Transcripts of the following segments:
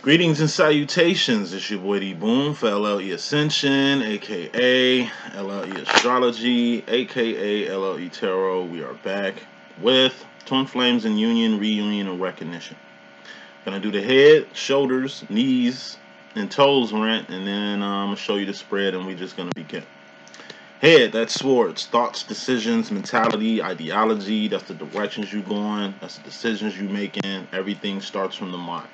Greetings and salutations. It's your boy D.Boom for LLE.Ascension, aka LLE Astrology, aka LLE Tarot. We are back with Twin Flames in Union, Reunion, and Recognition. Gonna do the head, shoulders, knees, and toes rent, and then I'm gonna show you the spread, and we're just gonna begin. Head, that's swords, thoughts, decisions, mentality, ideology. That's the directions you going. That's the decisions you making. Everything starts from the mind.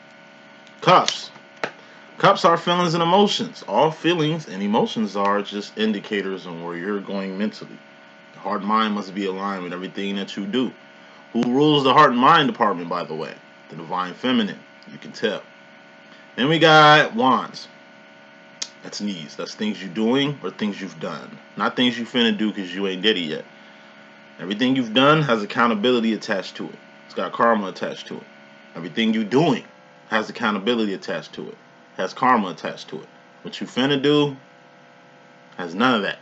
Cups. Cups are feelings and emotions. All feelings and emotions are just indicators on where you're going mentally. The heart and mind must be aligned with everything that you do. Who rules the heart and mind department, by the way? The divine feminine. You can tell. Then we got wands. That's knees. That's things you're doing or things you've done. Not things you finna do because you ain't did it yet. Everything you've done has accountability attached to it. It's got karma attached to it. Everything you're doing has accountability attached to it. Has karma attached to it. What you finna do has none of that.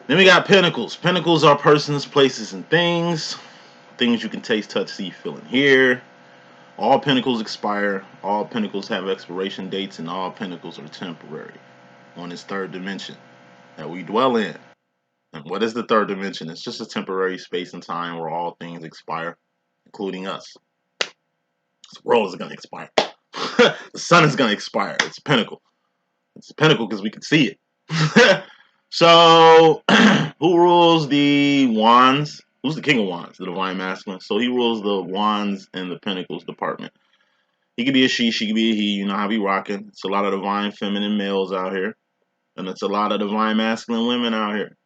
Then we got pentacles. Pentacles are persons, places, and things. Things you can taste, touch, see, feel, and hear. All pentacles expire. All pentacles have expiration dates, and all pentacles are temporary on this third dimension that we dwell in. And what is the third dimension? It's just a temporary space and time where all things expire, including us. This world is going to expire. The sun is going to expire. It's a pinnacle. It's a pinnacle because we can see it. So, who rules the wands? Who's the king of wands? The divine masculine. So he rules the wands and the pentacles department. He could be a she could be a he. You know how we rocking. It's a lot of divine feminine males out here. And it's a lot of divine masculine women out here.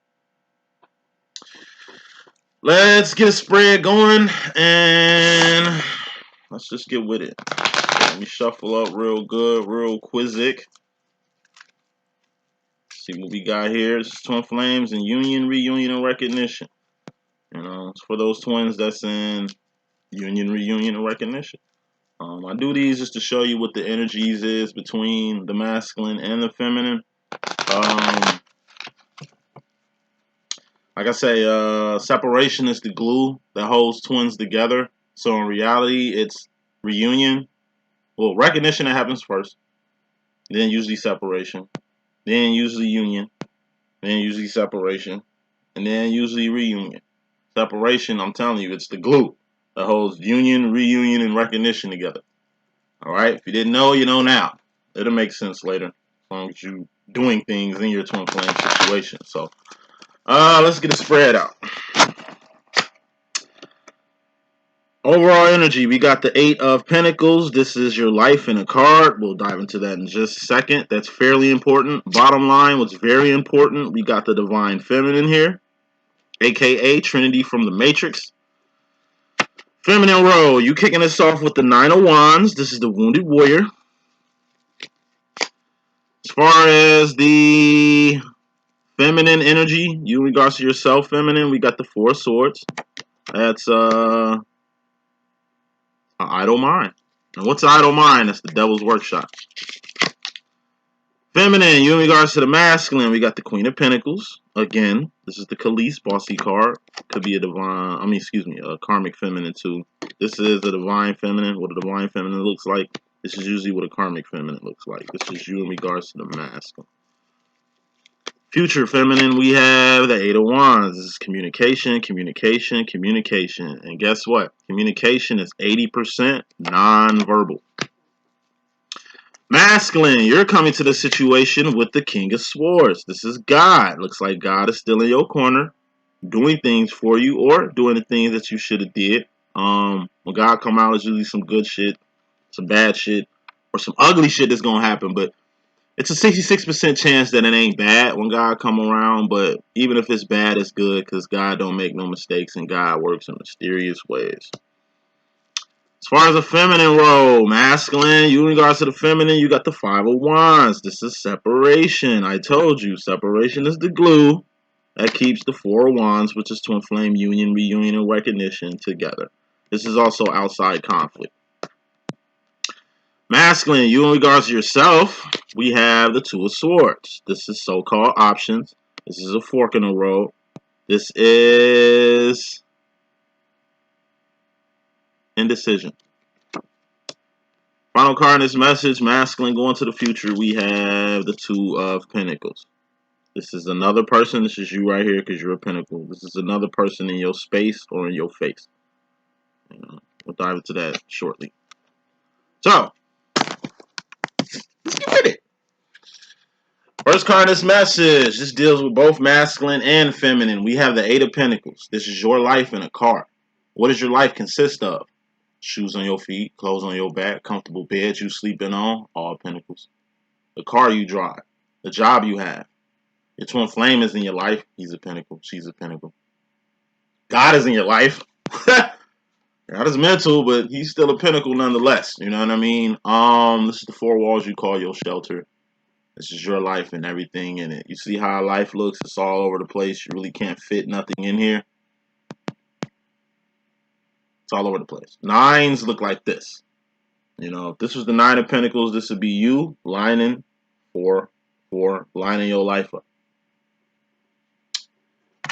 Let's get a spread going and let's just get with it. Let me shuffle up real good, real quizzic. See what we got here. This is Twin Flames and Union, Reunion, and Recognition. You know, it's for those twins that's in Union, Reunion, and Recognition. I do these just to show you what the energies is between the masculine and the feminine. Like I say, separation is the glue that holds twins together. So in reality, it's reunion. Well, recognition that happens first, then usually separation, then usually union, then usually separation, and then usually reunion. Separation, I'm telling you, it's the glue that holds union, reunion, and recognition together. All right? If you didn't know, you know now. It'll make sense later, as long as you doing things in your twin flame situation. So, let's get it spread out. Overall energy, we got the 8 of Pentacles. This is your life in a card. We'll dive into that in just a second. That's fairly important. Bottom line, what's very important, we got the Divine Feminine here, aka Trinity from the Matrix. Feminine row, you kicking us off with the 9 of Wands. This is the Wounded Warrior. As far as the feminine energy, you in regards to yourself, feminine, we got the 4 of Swords. That's an idle mind. And what's an idle mind? That's the Devil's Workshop. Feminine, you in regards to the masculine, we got the Queen of Pentacles. Again, this is the Khalees bossy card. Could be a a karmic feminine too. This is a divine feminine. What a divine feminine looks like. This is usually what a karmic feminine looks like. This is you in regards to the masculine. Future feminine, we have the 8 of Wands. This is communication, communication, communication. And guess what? Communication is 80% non-verbal. Masculine, you're coming to the situation with the King of Swords. This is God. Looks like God is still in your corner, doing things for you or doing the things that you should have did. When God come out, it's usually some good shit, some bad shit, or some ugly shit that's going to happen. But it's a 66% chance that it ain't bad when God come around. But even if it's bad, it's good because God don't make no mistakes and God works in mysterious ways. As far as the feminine role, masculine, you in regards to the feminine, you got the 5 of Wands. This is separation. I told you, separation is the glue that keeps the 4 of Wands, which is twin flame union, reunion, and recognition together. This is also outside conflict. Masculine, you in regards to yourself, we have the 2 of Swords. This is so-called options. This is a fork in the road. This is indecision. Final card in this message, masculine going to the future. We have the Two of Pentacles. This is another person. This is you right here because you're a pentacle. This is another person in your space or in your face. We'll dive into that shortly. So, let's get with it. First card in this message. This deals with both masculine and feminine. We have the Eight of Pentacles. This is your life in a card. What does your life consist of? Shoes on your feet, clothes on your back, comfortable bed you sleeping on, all pentacles. The car you drive, the job you have. Your twin flame is in your life. He's a pentacle. She's a pentacle. God is in your life. God is mental, but he's still a pinnacle nonetheless. You know what I mean? This is the four walls you call your shelter. This is your life and everything in it. You see how life looks? It's all over the place. You really can't fit nothing in here. It's all over the place. Nines look like this. You know, if this was the Nine of Pentacles, this would be you lining lining your life up.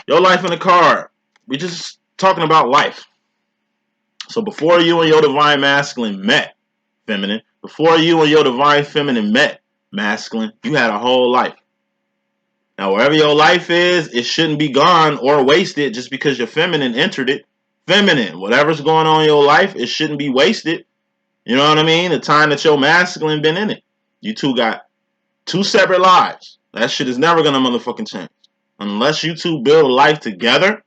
Your life in a card. We're just talking about life. So before you and your divine masculine met, feminine, before you and your divine feminine met, masculine, you had a whole life. Now, wherever your life is, it shouldn't be gone or wasted just because your feminine entered it. Feminine, whatever's going on in your life, it shouldn't be wasted. You know what I mean? The time that your masculine been in it. You two got two separate lives. That shit is never going to motherfucking change. Unless you two build a life together,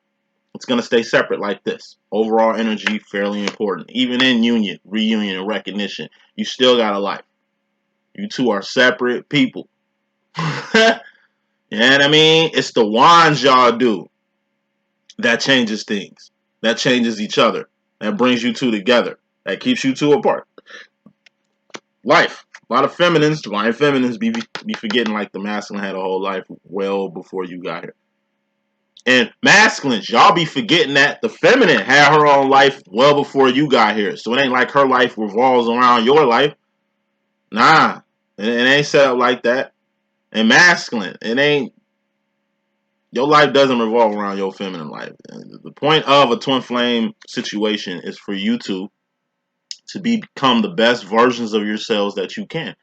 it's going to stay separate like this. Overall energy, fairly important. Even in union, reunion, and recognition, you still got a life. You two are separate people. You know what I mean? It's the wands y'all do that changes things. That changes each other. That brings you two together. That keeps you two apart. Life. A lot of feminines, divine feminines, be forgetting like the masculine had a whole life well before you got here. And masculines, y'all be forgetting that the feminine had her own life well before you got here. So it ain't like her life revolves around your life. Nah, it ain't set up like that. And masculine, it ain't. Your life doesn't revolve around your feminine life. The point of a twin flame situation is for you two to become the best versions of yourselves that you can.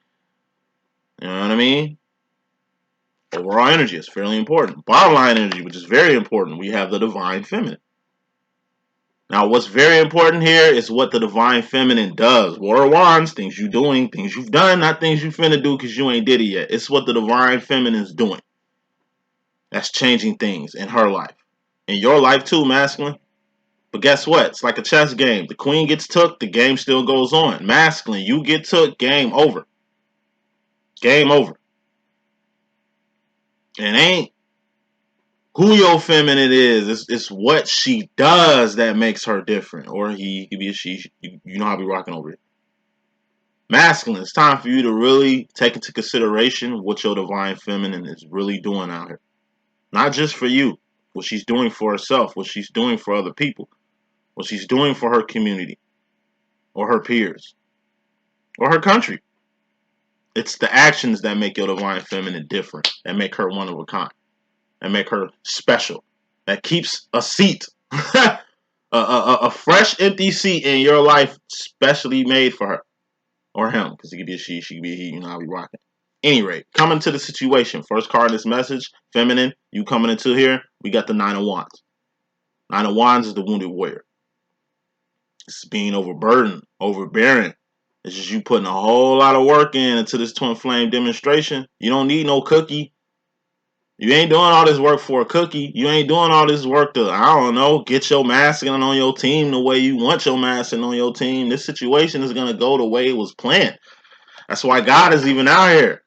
You know what I mean? Overall energy is fairly important. Bottom line energy, which is very important, we have the divine feminine. Now, what's very important here is what the divine feminine does. War of Wands, things you're doing, things you've done, not things you finna do because you ain't did it yet. It's what the divine feminine is doing. That's changing things in her life. In your life too, masculine. But guess what? It's like a chess game. The queen gets took, the game still goes on. Masculine, you get took, game over. Game over. And ain't who your feminine is. It's what she does that makes her different. Or he could be a she. You know how I be rocking over it. Masculine, it's time for you to really take into consideration what your divine feminine is really doing out here. Not just for you. What she's doing for herself. What she's doing for other people. What she's doing for her community. Or her peers. Or her country. It's the actions that make your divine feminine different. That make her one of a kind. That make her special. That keeps a seat. a fresh empty seat in your life specially made for her. Or him. Because it could be a she could be a he. You know how we rocking. Any rate, coming to the situation. First card in this message. Feminine. You coming into here. We got the Nine of Wands. Nine of Wands is the wounded warrior. It's being overburdened. Overbearing. It's just you putting a whole lot of work into this twin flame demonstration. You don't need no cookie. You ain't doing all this work for a cookie. You ain't doing all this work to, I don't know, get your masculine on your team the way you want your masculine on your team. This situation is going to go the way it was planned. That's why God is even out here.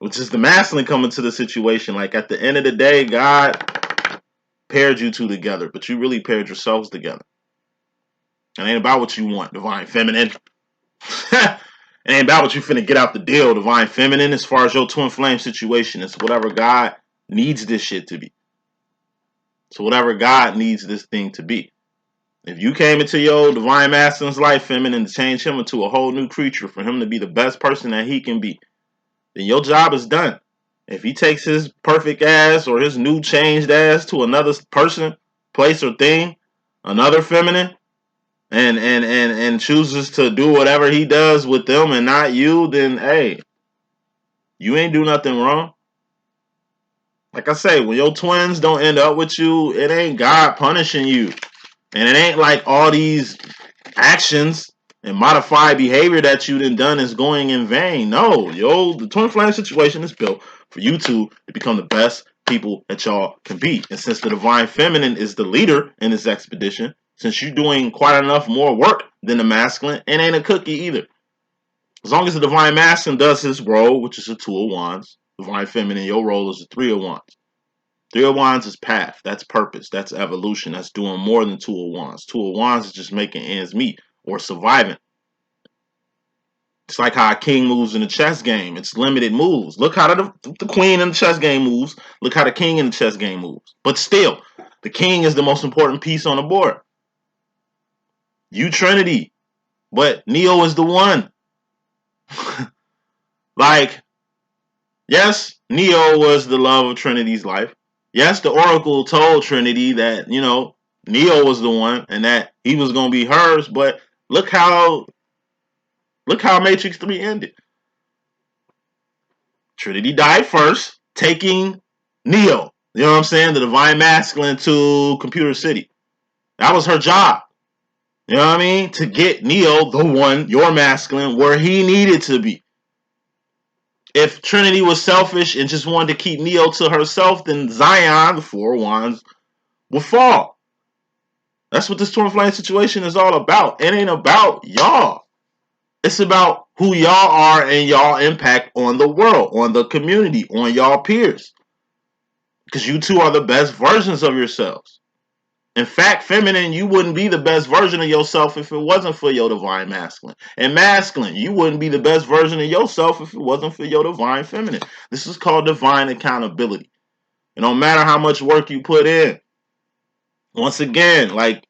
Which is the masculine coming to the situation. Like at the end of the day, God paired you two together. But you really paired yourselves together. It ain't about what you want, divine feminine. It ain't about what you finna get out the deal, divine feminine, as far as your twin flame situation. It's whatever God needs this shit to be. So whatever God needs this thing to be. If you came into your divine masculine's life, feminine, to change him into a whole new creature, for him to be the best person that he can be, then your job is done. If he takes his perfect ass or his new changed ass to another person, place, or thing, another feminine, and chooses to do whatever he does with them and not you, then hey, you ain't do nothing wrong. Like I say, when your twins don't end up with you, it ain't God punishing you. And it ain't like all these actions and modified behavior that you done is going in vain. No, the twin flame situation is built for you two to become the best people that y'all can be. And since the divine feminine is the leader in this expedition, since you're doing quite enough more work than the masculine, it ain't a cookie either. As long as the divine masculine does his role, which is a 2 of Wands, divine feminine, your role is a 3 of Wands. 3 of Wands is path. That's purpose. That's evolution. That's doing more than 2 of Wands. 2 of Wands is just making ends meet or surviving. It's like how a king moves in a chess game. It's limited moves. Look how the queen in the chess game moves. Look how the king in the chess game moves. But still, the king is the most important piece on the board. You Trinity. But Neo is the one. Like, yes, Neo was the love of Trinity's life. Yes, the Oracle told Trinity that, Neo was the one and that he was going to be hers. But look how Matrix 3 ended. Trinity died first, taking Neo, you know what I'm saying, the divine masculine to Computer City. That was her job, you know what I mean, to get Neo, the one, your masculine, where he needed to be. If Trinity was selfish and just wanted to keep Neo to herself, then Zion, the 4 of Wands, would fall. That's what this twin flame situation is all about. It ain't about y'all. It's about who y'all are and y'all impact on the world, on the community, on y'all peers. Because you two are the best versions of yourselves. In fact, feminine, you wouldn't be the best version of yourself if it wasn't for your divine masculine. And masculine, you wouldn't be the best version of yourself if it wasn't for your divine feminine. This is called divine accountability. It don't matter how much work you put in. Once again, like,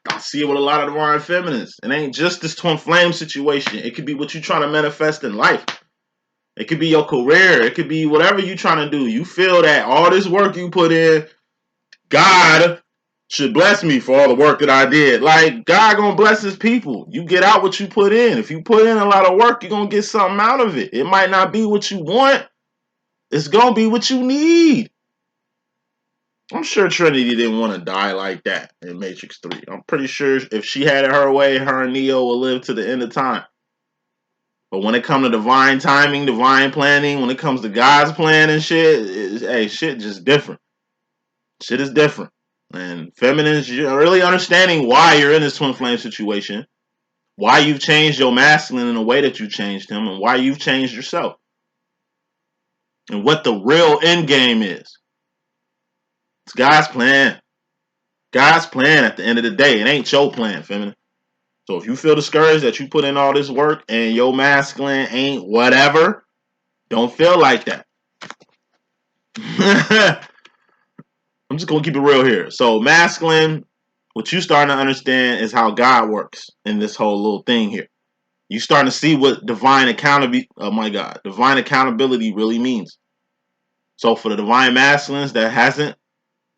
I see it with a lot of divine feminines. It ain't just this twin flame situation. It could be what you're trying to manifest in life. It could be your career. It could be whatever you're trying to do. You feel that all this work you put in, God should bless me for all the work that I did. Like, God gonna bless his people. You get out what you put in. If you put in a lot of work, you're gonna get something out of it. It might not be what you want. It's gonna be what you need. I'm sure Trinity didn't want to die like that in Matrix 3. I'm pretty sure if she had it her way, her and Neo will live to the end of time. But when it comes to divine timing, divine planning, when it comes to God's plan and shit, hey, shit just different. Shit is different. And feminines, you're really understanding why you're in this twin flame situation, why you've changed your masculine in the way that you changed him, and why you've changed yourself. And what the real end game is. It's God's plan. God's plan at the end of the day. It ain't your plan, feminine. So if you feel discouraged that you put in all this work and your masculine ain't whatever, don't feel like that. I'm just going to keep it real here. So masculine, what you starting to understand is how God works in this whole little thing here. You starting to see what divine accountability, divine accountability really means. So for the divine masculines that hasn't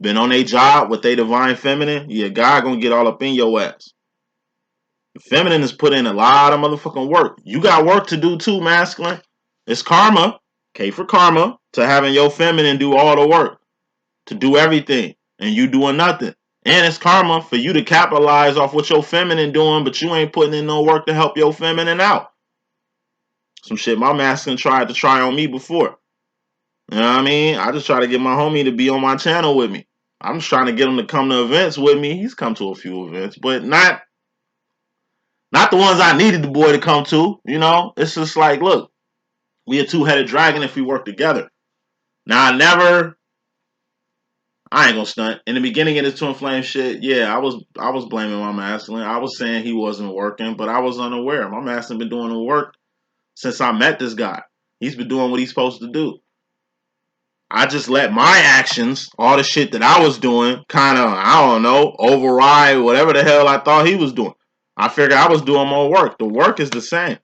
been on their job with their divine feminine, yeah, God going to get all up in your ass. The feminine has put in a lot of motherfucking work. You got work to do too, masculine. It's karma, K for karma, to having your feminine do all the work, to do everything, and you doing nothing. And it's karma for you to capitalize off what your feminine doing, but you ain't putting in no work to help your feminine out. Some shit my masculine tried to try on me before. You know what I mean? I just try to get my homie to be on my channel with me. I'm just trying to get him to come to events with me. He's come to a few events, but not the ones I needed the boy to come to. You know, it's just like, look, we a two-headed dragon if we work together. Now, I ain't gonna stunt. In the beginning of this twin flame shit, yeah, I was blaming my masculine. I was saying he wasn't working, but I was unaware. My masculine been doing the work since I met this guy. He's been doing what he's supposed to do. I just let my actions, all the shit that I was doing, kind of, I don't know, override whatever the hell I thought he was doing. I figured I was doing more work. The work is the same.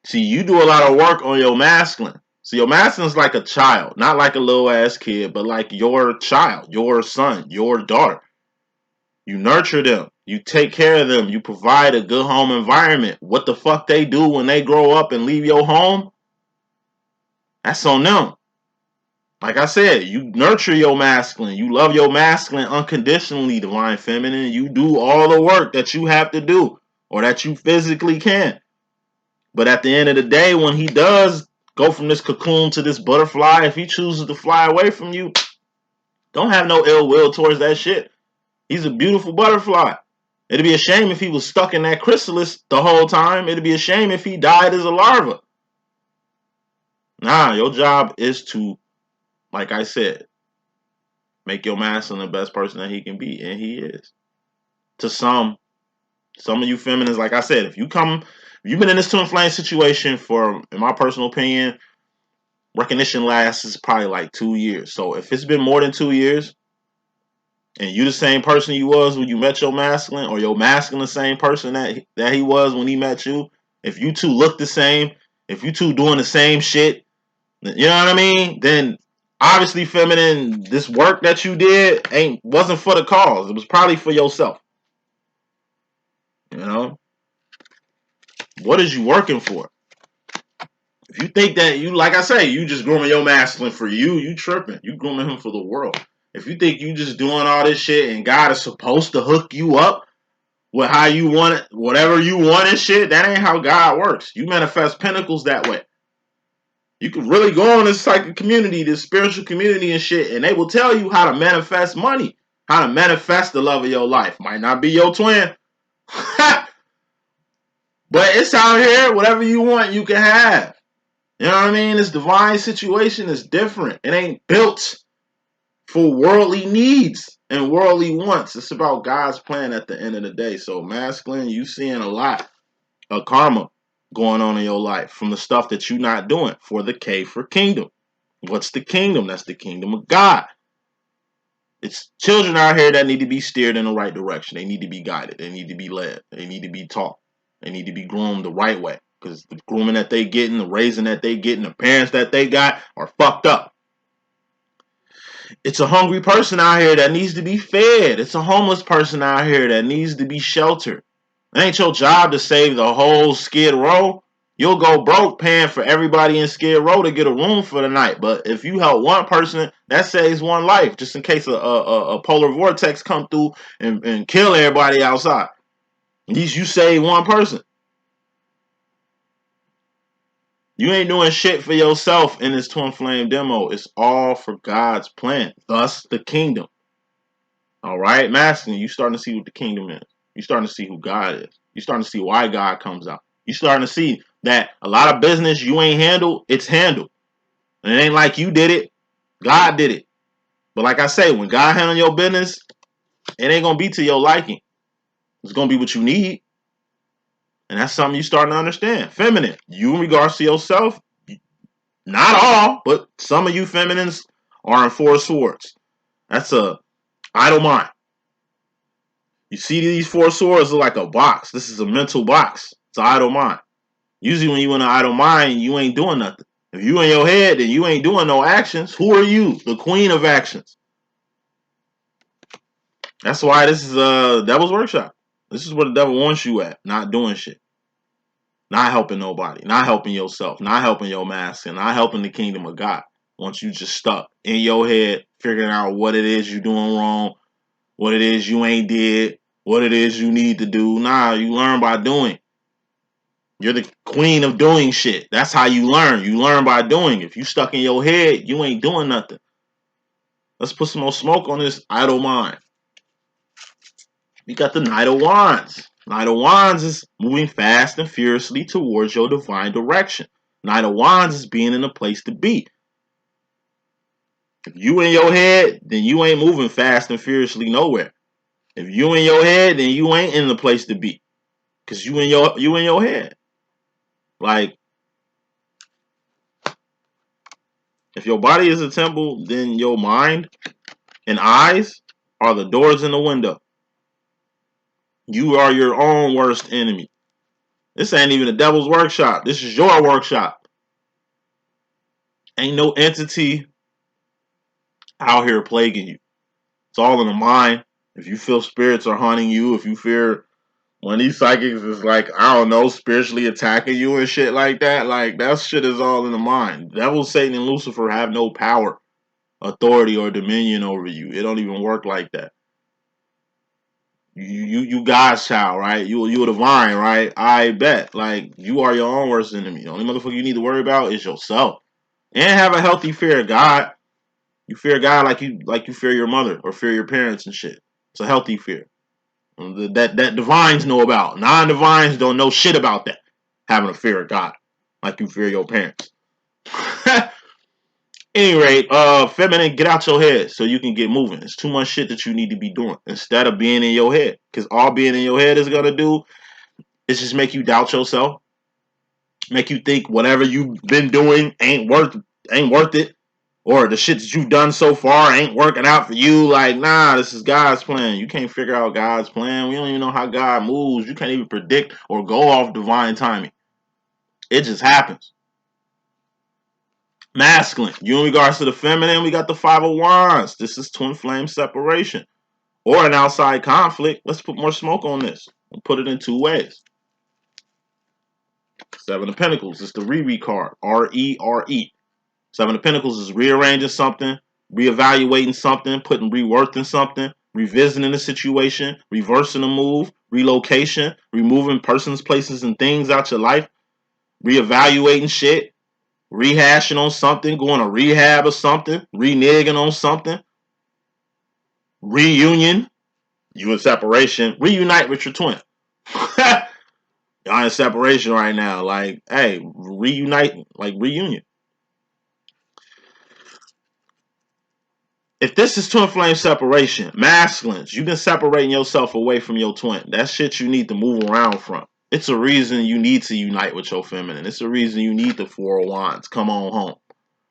See, you do a lot of work on your masculine. So your masculine's like a child, not like a little ass kid, but like your child, your son, your daughter. You nurture them. You take care of them. You provide a good home environment. What the fuck they do when they grow up and leave your home, that's on them. Like I said, you nurture your masculine. You love your masculine unconditionally, divine feminine. You do all the work that you have to do or that you physically can. But at the end of the day, when he does go from this cocoon to this butterfly, if he chooses to fly away from you, don't have no ill will towards that shit. He's a beautiful butterfly. It'd be a shame if he was stuck in that chrysalis the whole time. It'd be a shame if he died as a larva. Nah, your job is to, like I said, make your masculine the best person that he can be, and he is. To some of you feminists, like I said, if you've been in this twin flame situation for, in my personal opinion, recognition lasts probably like 2 years. So if it's been more than 2 years, and you the same person you was when you met your masculine, or your masculine the same person that he was when he met you, if you two look the same, if you two doing the same shit, you know what I mean? Then obviously, feminine, this work that you did wasn't for the cause. It was probably for yourself. You know? What is you working for? If you think that you, like I say, you just grooming your masculine for you tripping. You grooming him for the world. If you think you just doing all this shit and God is supposed to hook you up with how you want it, whatever you want and shit, that ain't how God works. You manifest pentacles that way. You can really go on this psychic community, this spiritual community and shit, and they will tell you how to manifest money, how to manifest the love of your life. Might not be your twin. But it's out here. Whatever you want, you can have. You know what I mean? This divine situation is different. It ain't built for worldly needs and worldly wants. It's about God's plan at the end of the day. So masculine, you seeing a lot of karma going on in your life from the stuff that you're not doing. For the K for kingdom. What's the kingdom? That's the kingdom of God. It's children out here that need to be steered in the right direction. They need to be guided. They need to be led. They need to be taught. They need to be groomed the right way. Because the grooming that they getting, the raising that they getting, the parents that they got are fucked up. It's a hungry person out here that needs to be fed. It's a homeless person out here that needs to be sheltered. It ain't your job to save the whole Skid Row. You'll go broke paying for everybody in Skid Row to get a room for the night. But if you help one person, that saves one life. Just in case a polar vortex come through and kill everybody outside. At least you save one person. You ain't doing shit for yourself in this twin flame demo. It's all for God's plan. Thus, the kingdom. All right, masculine, you starting to see what the kingdom is. You starting to see who God is. You starting to see why God comes out. You starting to see that a lot of business you ain't handled, it's handled. And it ain't like you did it. God did it. But like I say, when God handle your business, it ain't going to be to your liking. It's going to be what you need. And that's something you starting to understand. Feminine, you in regards to yourself, not all, but some of you feminines are in 4 swords. That's a idle mind. You see these 4 swords are like a box. This is a mental box. It's an idle mind. Usually when you in an idle mind, you ain't doing nothing. If you in your head, then you ain't doing no actions. Who are you? The queen of actions. That's why this is a devil's workshop. This is where the devil wants you at. Not doing shit. Not helping nobody. Not helping yourself. Not helping your master. Not helping the kingdom of God. Once you just stuck in your head, figuring out what it is you doing wrong, what it is you ain't did, what it is you need to do. Nah, you learn by doing. You're the queen of doing shit. That's how you learn. You learn by doing. If you stuck in your head, you ain't doing nothing. Let's put some more smoke on this idle mind. We got the Knight of Wands. Knight of Wands is moving fast and furiously towards your divine direction. Knight of Wands is being in a place to be. If you in your head, then you ain't moving fast and furiously nowhere. If you in your head, then you ain't in the place to be. Because you in your head. Like, if your body is a temple, then your mind and eyes are the doors in the window. You are your own worst enemy. This ain't even the devil's workshop. This is your workshop. Ain't no entity out here plaguing you. It's all in the mind If you feel spirits are haunting you, if you fear one of these psychics is like, I don't know, spiritually attacking you and shit like that shit is all in the mind. Devil, Satan, and Lucifer have no power, authority, or dominion over you. It don't even work like that. You God's child, right? You a divine, right? I bet. Like, you are your own worst enemy. The only motherfucker you need to worry about is yourself. And have a healthy fear of God. You fear God like you fear your mother or fear your parents and shit. It's a healthy fear. That divines know about. Non-divines don't know shit about that. Having a fear of God. Like you fear your parents. Any rate, feminine, get out your head so you can get moving. It's too much shit that you need to be doing instead of being in your head. Because all being in your head is gonna do is just make you doubt yourself, make you think whatever you've been doing ain't worth it, or the shit that you've done so far ain't working out for you. Like, nah, this is God's plan. You can't figure out God's plan. We don't even know how God moves. You can't even predict or go off divine timing. It just happens. Masculine. You in regards to the feminine, we got the Five of Wands. This is twin flame separation or an outside conflict. Let's put more smoke on this. We'll put it in two ways. Seven of Pentacles. It's the Re card. R-E-R-E. Seven of Pentacles is rearranging something, reevaluating something, putting reworth in something, revisiting the situation, reversing a move, relocation, removing persons, places, and things out your life, reevaluating shit, rehashing on something, going to rehab or something, reneging on something, reunion, you in separation, reunite with your twin. Y'all in separation right now. Like, hey, reunite, like reunion. If this is twin flame separation, masculines, you've been separating yourself away from your twin. That's shit you need to move around from. It's a reason you need to unite with your feminine. It's a reason you need the Four of Wands. Come on home.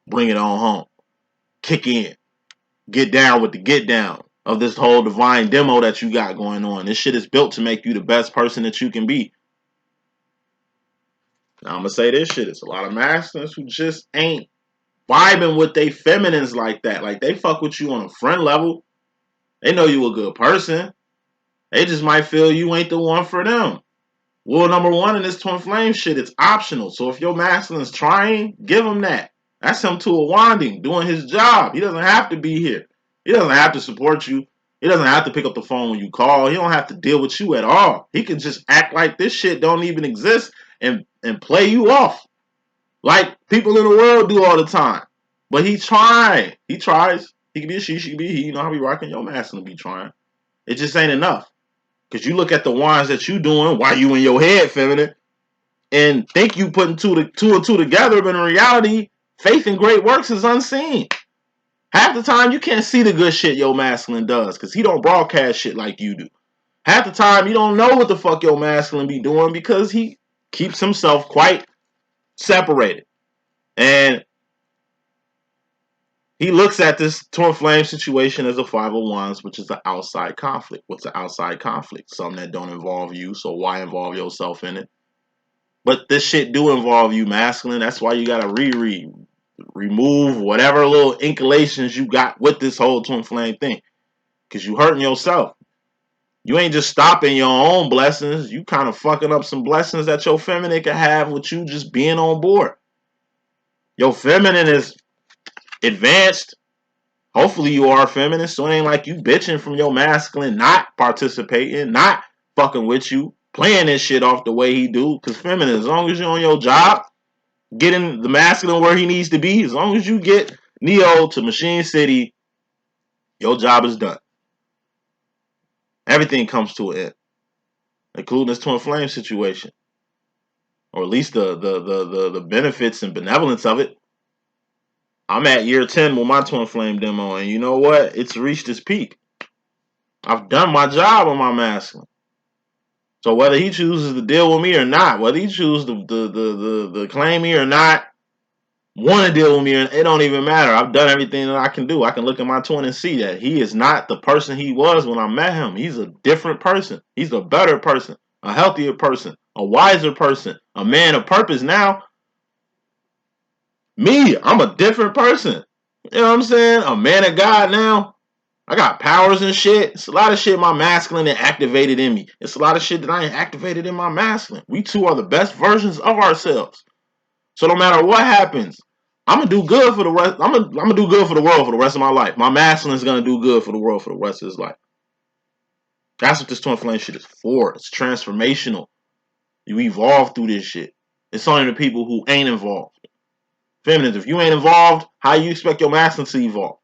Bring it on home. Kick in. Get down with the get down of this whole divine demo that you got going on. This shit is built to make you the best person that you can be. Now I'm going to say this shit. It's a lot of masculines who just ain't vibing with they feminines like that. Like, they fuck with you on a friend level. They know you a good person. They just might feel you ain't the one for them. Well, number one in this twin flame shit, it's optional. So if your masculine's trying, give him that. That's him to a wanding, doing his job. He doesn't have to be here. He doesn't have to support you. He doesn't have to pick up the phone when you call. He don't have to deal with you at all. He can just act like this shit don't even exist and play you off. Like people in the world do all the time. But he tries. He tries. He can be a she can be a he. You know how we rocking your masculine be trying. It just ain't enough. Because you look at the wands that you doing while you in your head, feminine, and think you putting two and two together, but in reality, faith in great works is unseen. Half the time, you can't see the good shit your masculine does because he don't broadcast shit like you do. Half the time, you don't know what the fuck your masculine be doing because he keeps himself quite separated. And he looks at this twin flame situation as a Five of Wands, which is an outside conflict. What's an outside conflict? Something that don't involve you, so why involve yourself in it? But this shit do involve you, masculine. That's why you gotta remove whatever little inclinations you got with this whole twin flame thing. Because you hurting yourself. You ain't just stopping your own blessings. You kind of fucking up some blessings that your feminine can have with you just being on board. Your feminine is advanced. Hopefully you are feminine, so it ain't like you bitching from your masculine not participating, not fucking with you, playing this shit off the way he do. Because feminine, as long as you're on your job, getting the masculine where he needs to be, as long as you get Neo to Machine City, your job is done. Everything comes to an end, including this twin flame situation, or at least the benefits and benevolence of it. I'm at year 10 with my twin flame demo, and you know what? It's reached its peak. I've done my job on my masculine. So whether he chooses to deal with me or not, whether he chooses to claim me or not, want to deal with me, it don't even matter. I've done everything that I can do. I can look at my twin and see that he is not the person he was when I met him. He's a different person. He's a better person, a healthier person, a wiser person, a man of purpose now. Me, I'm a different person. You know what I'm saying? A man of God now. I got powers and shit. It's a lot of shit my masculine that activated in me. It's a lot of shit that I ain't activated in my masculine. We two are the best versions of ourselves. So no matter what happens, I'm gonna do good for the rest. I'm gonna do good for the world for the rest of my life. My masculine is gonna do good for the world for the rest of his life. That's what this twin flame shit is for. It's transformational. You evolve through this shit. It's only the people who ain't involved. Feminines, if you ain't involved, how you expect your masculine to evolve?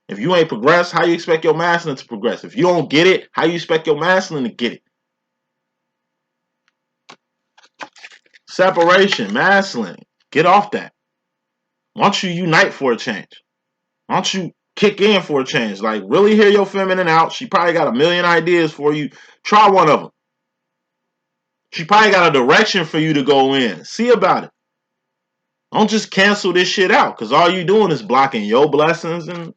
If you ain't progressed, how you expect your masculine to progress? If you don't get it, how you expect your masculine to get it? Separation, masculine. Get off that. Why don't you unite for a change? Why don't you kick in for a change? Like, really hear your feminine out. She probably got a million ideas for you. Try one of them. She probably got a direction for you to go in. See about it. Don't just cancel this shit out, because all you doing is blocking your blessings and,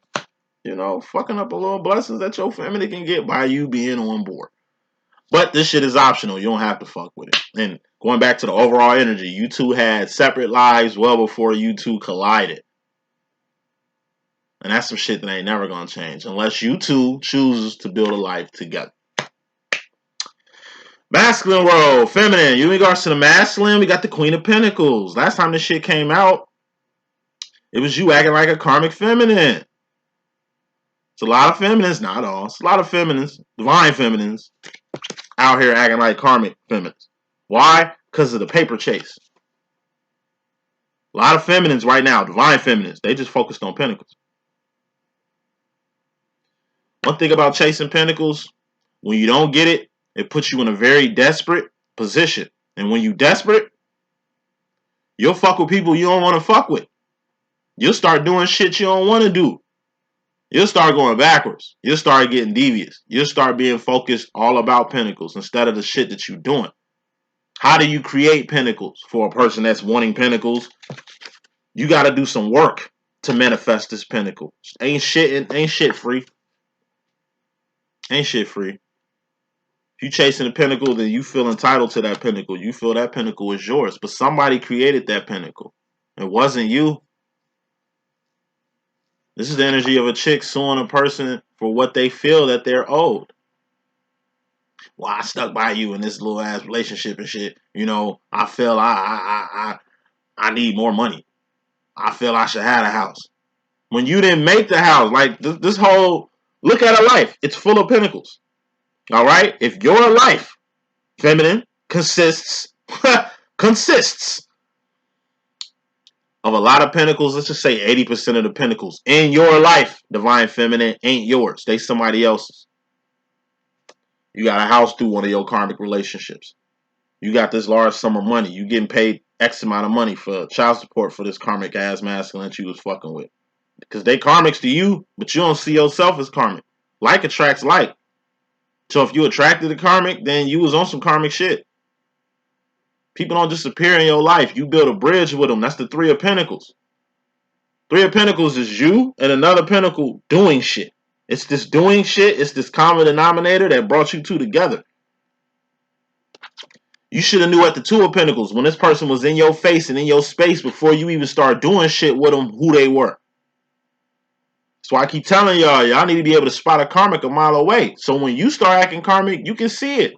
you know, fucking up a little blessings that your family can get by you being on board. But this shit is optional. You don't have to fuck with it. And going back to the overall energy, you two had separate lives well before you two collided. And that's some shit that ain't never gonna change unless you two chooses to build a life together. Masculine world, feminine. In regards to the masculine, we got the Queen of Pentacles. Last time this shit came out, it was you acting like a karmic feminine. It's a lot of feminines, not all. It's a lot of feminines, divine feminines, out here acting like karmic feminines. Why? Because of the paper chase. A lot of feminines right now, divine feminines, they just focused on pentacles. One thing about chasing pentacles, when you don't get it, it puts you in a very desperate position. And when you desperate, you'll fuck with people you don't want to fuck with. You'll start doing shit you don't want to do. You'll start going backwards. You'll start getting devious. You'll start being focused all about pentacles instead of the shit that you're doing. How do you create pentacles for a person that's wanting pentacles? You got to do some work to manifest this pentacle. Ain't shit free. Ain't shit free. If you chasing a pinnacle, then you feel entitled to that pinnacle. You feel that pinnacle is yours. But somebody created that pinnacle. It wasn't you. This is the energy of a chick suing a person for what they feel that they're owed. Well, I stuck by you in this little ass relationship and shit. You know, I feel I need more money. I feel I should have a house. When you didn't make the house, like this whole look at a life, it's full of pinnacles. All right, if your life, feminine, consists of a lot of pentacles, let's just say 80% of the pentacles in your life, divine feminine, ain't yours. They somebody else's. You got a house through one of your karmic relationships. You got this large sum of money. You getting paid X amount of money for child support for this karmic ass masculine that you was fucking with. Because they karmics to you, but you don't see yourself as karmic. Like attracts like. So if you attracted to karmic, then you was on some karmic shit. People don't disappear in your life. You build a bridge with them. That's the Three of Pentacles. Three of Pentacles is you and another pentacle doing shit. It's this doing shit. It's this common denominator that brought you two together. You should have knew at the Two of Pentacles when this person was in your face and in your space before you even start doing shit with them who they were. That's why I keep telling y'all need to be able to spot a karmic a mile away. So when you start acting karmic, you can see it.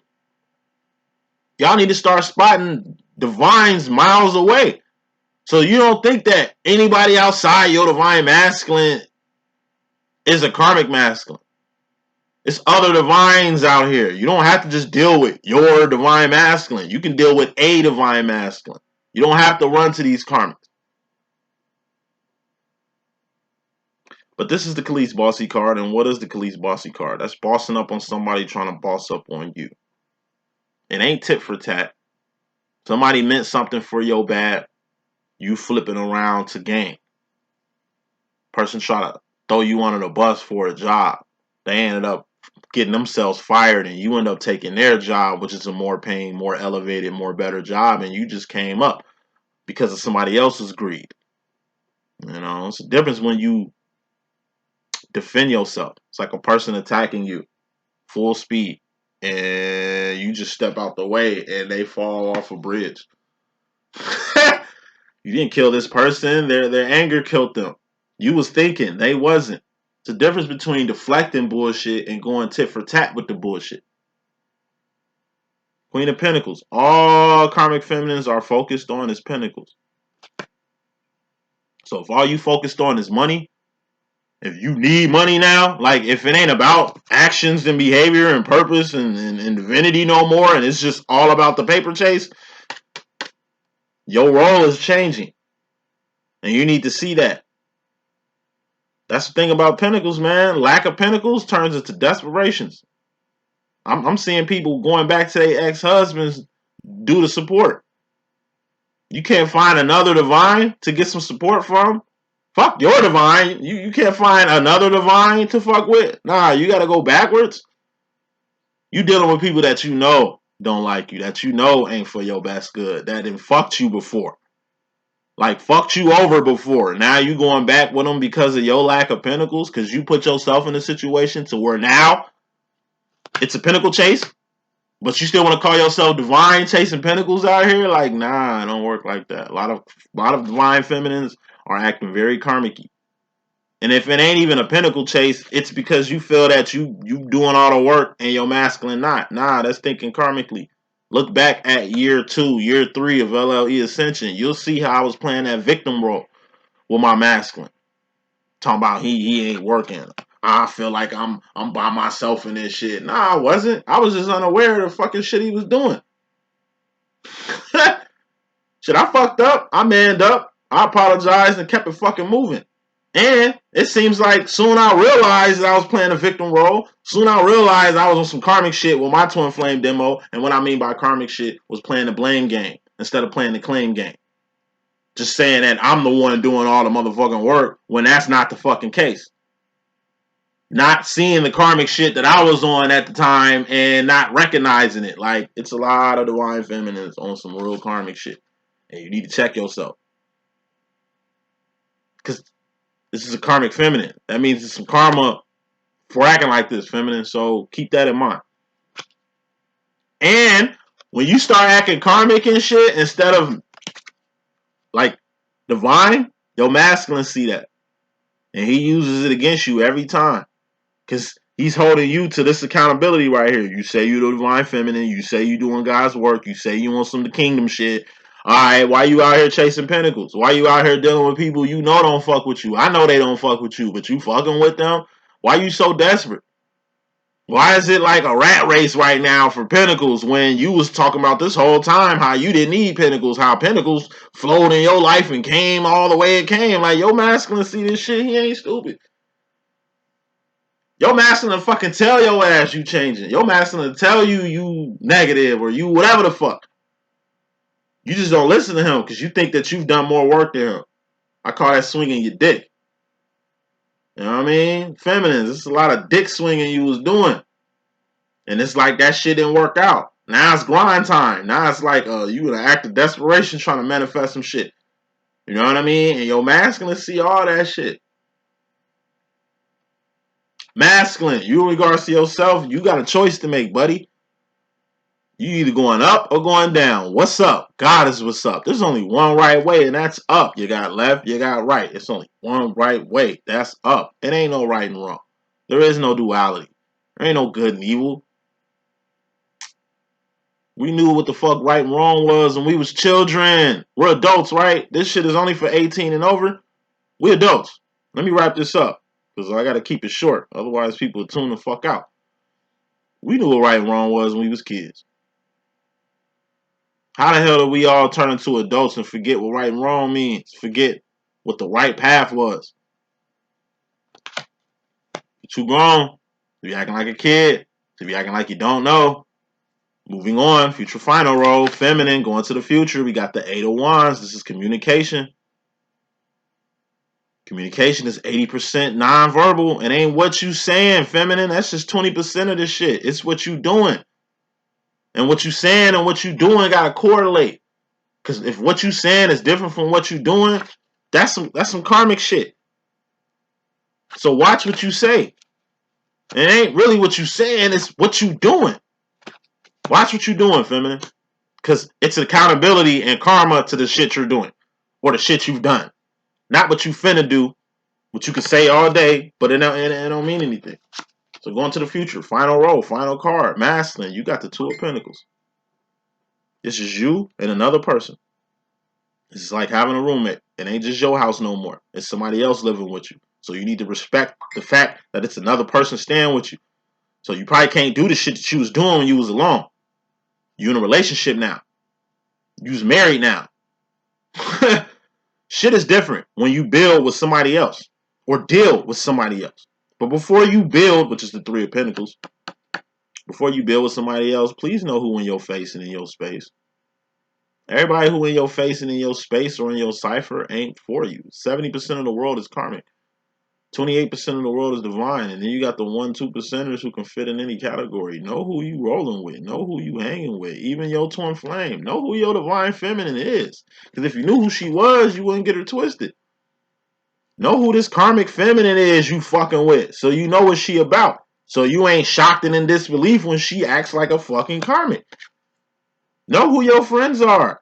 Y'all need to start spotting divines miles away. So you don't think that anybody outside your divine masculine is a karmic masculine. It's other divines out here. You don't have to just deal with your divine masculine. You can deal with a divine masculine. You don't have to run to these karmics. But this is the Khalees Bossy card. And what is the Khalees Bossy card? That's bossing up on somebody trying to boss up on you. It ain't tit for tat. Somebody meant something for your bad. You flipping around to gain. Person try to throw you under the bus for a job. They ended up getting themselves fired and you end up taking their job, which is a more paying, more elevated, more better job, and you just came up because of somebody else's greed. You know, it's a difference when you defend yourself. It's like a person attacking you full speed and you just step out the way and they fall off a bridge. You didn't kill this person. Their anger killed them. You was thinking, they wasn't. It's a difference between deflecting bullshit and going tit for tat with the bullshit. Queen of Pentacles. All karmic feminines are focused on is pentacles. So if all you focused on is money, if you need money now, like if it ain't about actions and behavior and purpose and divinity no more, and it's just all about the paper chase, your role is changing. And you need to see that. That's the thing about pentacles, man. Lack of pentacles turns into desperations. I'm seeing people going back to their ex-husbands due to support. You can't find another divine to get some support from? Fuck your divine. You can't find another divine to fuck with? Nah, you gotta go backwards. You dealing with people that you know don't like you, that you know ain't for your best good, that done fucked you before. Like, fucked you over before. Now you going back with them because of your lack of pentacles, because you put yourself in a situation to where now it's a pinnacle chase, but you still want to call yourself divine chasing pentacles out here? Like, nah, it don't work like that. A lot of divine feminines are acting very karmic-y. And if it ain't even a pinnacle chase, it's because you feel that you doing all the work and your masculine not. Nah, that's thinking karmically. Look back at year 2, year 3 of LLE.Ascension. You'll see how I was playing that victim role with my masculine. Talking about he ain't working. I feel like I'm by myself in this shit. Nah, I wasn't. I was just unaware of the fucking shit he was doing. Shit, I fucked up. I manned up. I apologized and kept it fucking moving. And it seems like soon I realized that I was playing a victim role. Soon I realized I was on some karmic shit with my twin flame demo. And what I mean by karmic shit was playing the blame game instead of playing the claim game. Just saying that I'm the one doing all the motherfucking work when that's not the fucking case. Not seeing the karmic shit that I was on at the time and not recognizing it. Like, it's a lot of divine feminines on some real karmic shit. And you need to check yourself. Because this is a karmic feminine. That means it's some karma for acting like this, feminine. So keep that in mind. And when you start acting karmic and shit instead of like divine, your masculine see that. And he uses it against you every time. Because he's holding you to this accountability right here. You say you're the divine feminine. You say you're doing God's work. You say you want some of the kingdom shit. All right, why you out here chasing pentacles? Why you out here dealing with people you know don't fuck with you? I know they don't fuck with you, but you fucking with them? Why you so desperate? Why is it like a rat race right now for pentacles when you was talking about this whole time how you didn't need pentacles, how pentacles flowed in your life and came all the way it came? Like, your masculine see this shit, he ain't stupid. Your masculine fucking tell your ass you changing. Your masculine tell you negative or you whatever the fuck. You just don't listen to him because you think that you've done more work than him. I call that swinging your dick. You know what I mean? Feminines, it's a lot of dick swinging you was doing. And it's like that shit didn't work out. Now it's grind time. Now it's like you in an act of desperation trying to manifest some shit. You know what I mean? And your masculine see all that shit. Masculine, you in regards to yourself, you got a choice to make, buddy. You either going up or going down. What's up? God is what's up. There's only one right way, and that's up. You got left, you got right. It's only one right way. That's up. It ain't no right and wrong. There is no duality. There ain't no good and evil. We knew what the fuck right and wrong was when we was children. We're adults, right? This shit is only for 18 and over. We're adults. Let me wrap this up because I got to keep it short. Otherwise, people will tune the fuck out. We knew what right and wrong was when we was kids. How the hell do we all turn into adults and forget what right and wrong means? Forget what the right path was. You're too grown to be acting like a kid, to be acting like you don't know. Moving on, future final role, feminine, going to the future. We got the 8 of Wands. This is communication. Communication is 80% nonverbal. It ain't what you saying, feminine. That's just 20% of this shit. It's what you doing. And what you saying and what you doing got to correlate. Because if what you saying is different from what you doing, that's some karmic shit. So watch what you say. It ain't really what you saying, it's what you doing. Watch what you doing, feminine. Because it's accountability and karma to the shit you're doing. Or the shit you've done. Not what you finna do. which you can say all day, but it don't mean anything. So going to the future, final roll, final card, masculine. You got the Two of Pentacles. This is you and another person. It's like having a roommate. It ain't just your house no more. It's somebody else living with you. So you need to respect the fact that it's another person staying with you. So you probably can't do the shit that you was doing when you was alone. You in a relationship now. You was married now. Shit is different when you build with somebody else or deal with somebody else. But before you build, which is the Three of Pentacles, before you build with somebody else, please know who in your face and in your space. Everybody who in your face and in your space or in your cipher ain't for you. 70% of the world is karmic. 28% of the world is divine. And then you got the 1-2%ers who can fit in any category. Know who you rolling with. Know who you hanging with. Even your twin flame. Know who your divine feminine is. Because if you knew who she was, you wouldn't get her twisted. Know who this karmic feminine is you fucking with. So you know what she about. So you ain't shocked and in disbelief when she acts like a fucking karmic. Know who your friends are.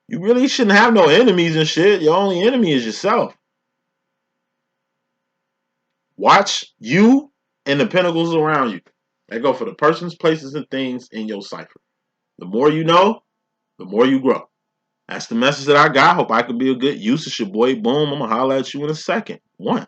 You really shouldn't have no enemies and shit. Your only enemy is yourself. Watch you and the pentacles around you. They go for the persons, places, and things in your cipher. The more you know, the more you grow. That's the message that I got. Hope I could be a good use. It's your boy Boom. I'm going to holler at you in a second. One.